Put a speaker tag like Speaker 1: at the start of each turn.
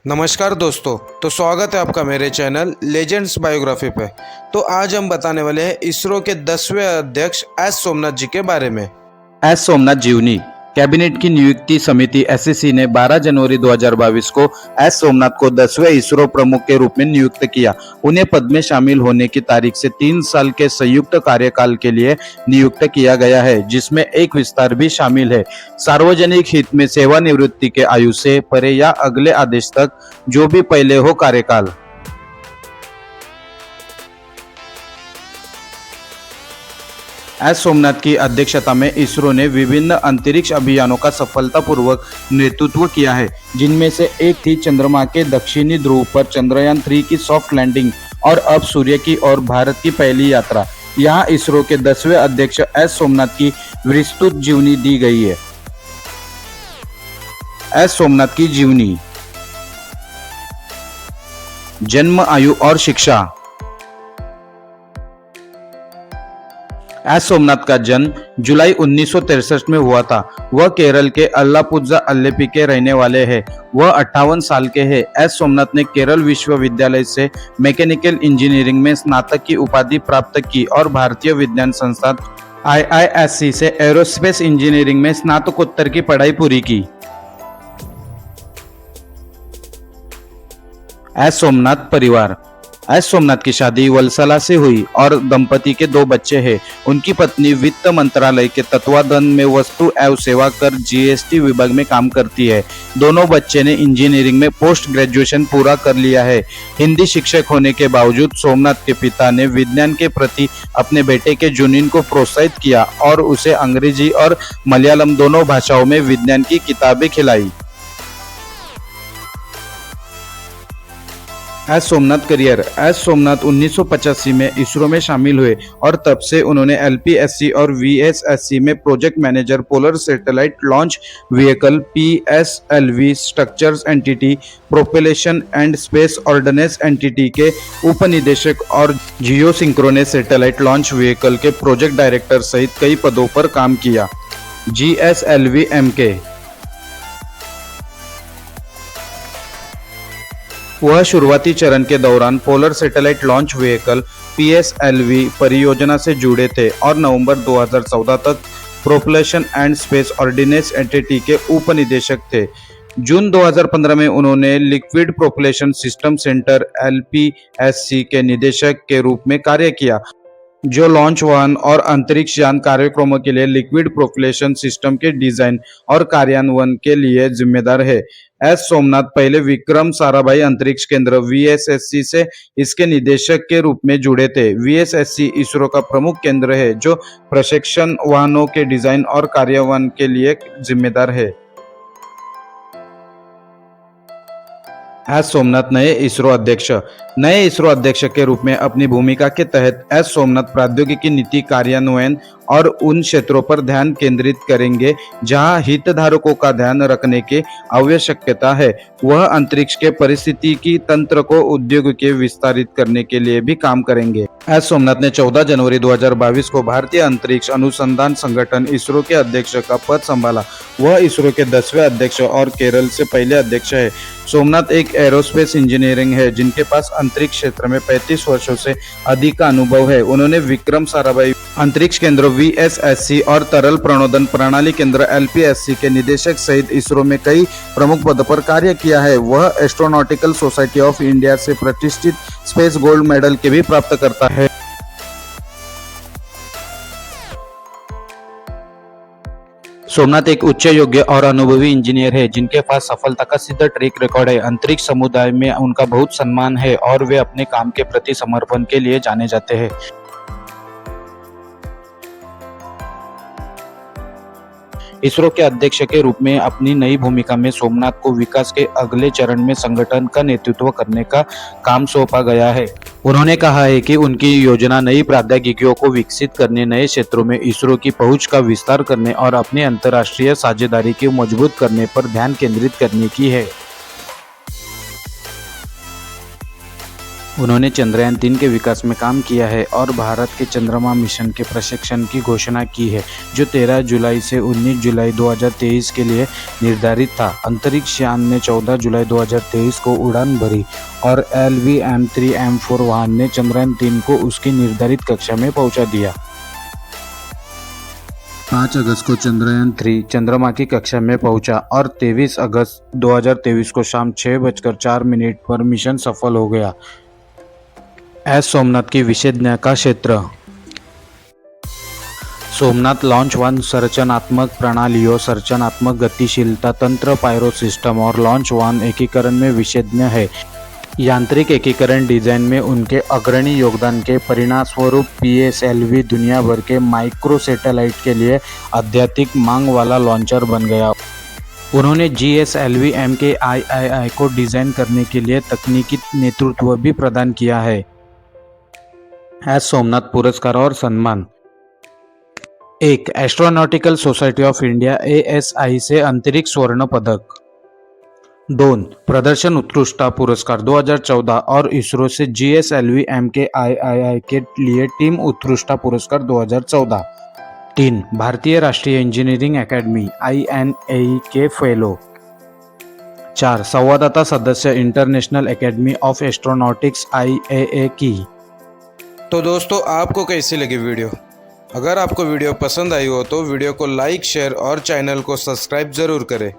Speaker 1: नमस्कार दोस्तों। तो स्वागत है आपका मेरे चैनल लेजेंड्स बायोग्राफी पे। तो आज हम बताने वाले हैं इसरो के 10वें अध्यक्ष एस सोमनाथ जी के बारे में।
Speaker 2: एस सोमनाथ जीवनी। कैबिनेट की नियुक्ति समिति एससीसी ने 12 जनवरी 2022 को एस सोमनाथ को 10वें इसरो प्रमुख के रूप में नियुक्त किया। उन्हें पद में शामिल होने की तारीख से 3 साल के संयुक्त कार्यकाल के लिए नियुक्त किया गया है, जिसमें एक विस्तार भी शामिल है। सार्वजनिक हित में सेवानिवृत्ति के आयु से परे या अगले आदेश तक जो भी पहले हो कार्यकाल। एस सोमनाथ की अध्यक्षता में इसरो ने विभिन्न अंतरिक्ष अभियानों का सफलतापूर्वक नेतृत्व किया है, जिनमें से एक थी चंद्रमा के दक्षिणी ध्रुव पर चंद्रयान-3 की सॉफ्ट लैंडिंग और अब सूर्य की ओर भारत की पहली यात्रा। यहाँ इसरो के 10वें अध्यक्ष एस सोमनाथ की विस्तृत जीवनी दी गई है। एस सोमनाथ की जीवनी। जन्म, आयु और शिक्षा। एस सोमनाथ का जन्म जुलाई 1963 में हुआ था। वह केरल के अल्लापुझा अल्लेपी के रहने वाले हैं। वह 58 साल के हैं। एस सोमनाथ ने केरल विश्वविद्यालय से मैकेनिकल इंजीनियरिंग में स्नातक की उपाधि प्राप्त की और भारतीय विज्ञान संस्थान IISc से एरोस्पेस इंजीनियरिंग में स्नातकोत्तर की पढ़ाई पूरी की। एस सोमनाथ परिवार। एस सोमनाथ की शादी वलसाला से हुई और दंपति के 2 बच्चे हैं। उनकी पत्नी वित्त मंत्रालय के तत्वाधान में वस्तु एवं सेवा कर GST विभाग में काम करती है। दोनों बच्चे ने इंजीनियरिंग में पोस्ट ग्रेजुएशन पूरा कर लिया है। हिंदी शिक्षक होने के बावजूद सोमनाथ के पिता ने विज्ञान के प्रति अपने बेटे के जुनून को प्रोत्साहित किया और उसे अंग्रेजी और मलयालम दोनों भाषाओं में विज्ञान की किताबें खिलाई। S Somnath career. S Somnath 1985 में इसरो में शामिल हुए और तब से उन्होंने LPSC और VSSC में project manager, polar satellite launch vehicle PSLV structures entity, propulsion and space ordnance entity के उपनिदेशक और geosynchronous satellite launch vehicle के प्रोजेक्ट डायरेक्टर सहित कई पदों पर काम किया। GSLV MK। वह शुरुआती चरण के दौरान polar satellite launch vehicle PSLV परियोजना से जुड़े थे और नवंबर 2014 तक propulsion and space ordnance entity के उपनिदेशक थे। जून 2015 में उन्होंने liquid propulsion system centre LPSC के निदेशक के रूप में कार्य किया, जो लॉन्च वाहन और अंतरिक्ष यान कार्यक्रमों के लिए लिक्विड प्रोपल्शन सिस्टम के डिजाइन और कार्यान्वयन के लिए जिम्मेदार है। एस सोमनाथ पहले विक्रम साराभाई अंतरिक्ष केंद्र VSSC से इसके निदेशक के रूप में जुड़े थे। VSSC इसरो का प्रमुख केंद्र है जो प्रक्षेपण वाहनों के डिजाइन और कार्यान्वयन के लिए जिम्मेदार है। एस सोमनाथ नए इसरो अध्यक्ष। नए इसरो अध्यक्ष के रूप में अपनी भूमिका के तहत एस सोमनाथ प्रौद्योगिकी नीति कार्यान्वयन और उन क्षेत्रों पर ध्यान केंद्रित करेंगे जहां हितधारकों का ध्यान रखने की आवश्यकता है। वह अंतरिक्ष के पारिस्थितिकी तंत्र को उद्योग के विस्तारित करने के लिए भी काम करेंगे। एस सोमनाथ ने 14 जनवरी 2022 को भारतीय अंतरिक्ष अनुसंधान संगठन इसरो के अध्यक्ष का पद संभाला। वह इसरो के 10वें अध्यक्ष और केरल से पहले अध्यक्ष है। सोमनाथ एक एरोस्पेस इंजीनियरिंग है जिनके पास अंतरिक्ष क्षेत्र में 35 वर्षों से अधिक का अनुभव है। उन्होंने विक्रम साराभाई अंतरिक्ष केंद्र VSSC और तरल प्रणोदन प्रणाली केंद्र LPSC के निदेशक सहित इसरो में कई प्रमुख पदों पर कार्य किया है। वह एस्ट्रोनॉटिकल सोसाइटी ऑफ इंडिया से प्रतिष्ठित स्पेस गोल्ड मेडल के भी प्राप्त करता है। सोमनाथ एक उच्च योग्य और अनुभवी इंजीनियर है जिनके पास सफलता का सिद्ध ट्रैक रिकॉर्ड है। अंतरिक्ष समुदाय में उनका बहुत सम्मान है और वे अपने काम के प्रति समर्पण के लिए जाने जाते हैं। इसरो के अध्यक्ष के रूप में अपनी नई भूमिका में सोमनाथ को विकास के अगले चरण में संगठन का नेतृत्व करने का काम सौंपा गया है। उन्होंने कहा है कि उनकी योजना नई प्रौद्योगिकियों को विकसित करने, नए क्षेत्रों में इसरो की पहुंच का विस्तार करने और अपनी अंतर्राष्ट्रीय साझेदारी को मजबूत करने पर ध्यान केंद्रित करने की है। उन्होंने चंद्रयान 3 के विकास में काम किया है और भारत के चंद्रमा मिशन के प्रशिक्षण की घोषणा की है, जो 13 जुलाई से 19 जुलाई 2023 के लिए निर्धारित था। अंतरिक्ष यान ने 14 जुलाई 2023 को उड़ान भरी और LV-M3M4 वाहन ने चंद्रयान 3 को उसकी निर्धारित कक्षा में पहुंचा दिया। 5 अगस्त को चंद्रयान 3 चंद्रमा की कक्षा में पहुंचा और 23 अगस्त 2023 को शाम 6:04 पर मिशन सफल हो गया। एस सोमनाथ की विशेषज्ञता का क्षेत्र। सोमनाथ लॉन्च 1 संरचनात्मक प्रणालियों, संरचनात्मक गतिशीलता तंत्र, पायरो सिस्टम और लॉन्च 1 एकीकरण में विशेषज्ञ है। यांत्रिक एकीकरण डिजाइन में उनके अग्रणी योगदान के परिणामस्वरूप PSLV दुनिया भर के माइक्रो सैटेलाइट के लिए अत्यधिक मांग वाला लॉन्चर बन गया। उन्होंने GSLV MKII को डिजाइन करने के लिए तकनीकी नेतृत्व भी प्रदान किया है। एस सोमनाथ पुरस्कार और सम्मान। 1. Astronautical society of India ASI से अंतरिक्ष स्वर्ण पदक। 2. प्रदर्शन उत्कृष्टता पुरस्कार 2014 और इसरो से GSLV MKII के लिए टीम उत्कृष्टता पुरस्कार 2014। 3. भारतीय राष्ट्रीय इंजीनियरिंग एकेडमी INAE के फेलो। 4. संवाददाता सदस्य international academy of astronautics IAA की।
Speaker 1: तो दोस्तों, आपको कैसी लगी वीडियो? अगर आपको वीडियो पसंद आई हो तो वीडियो को लाइक, शेयर और चैनल को सब्सक्राइब ज़रूर करें।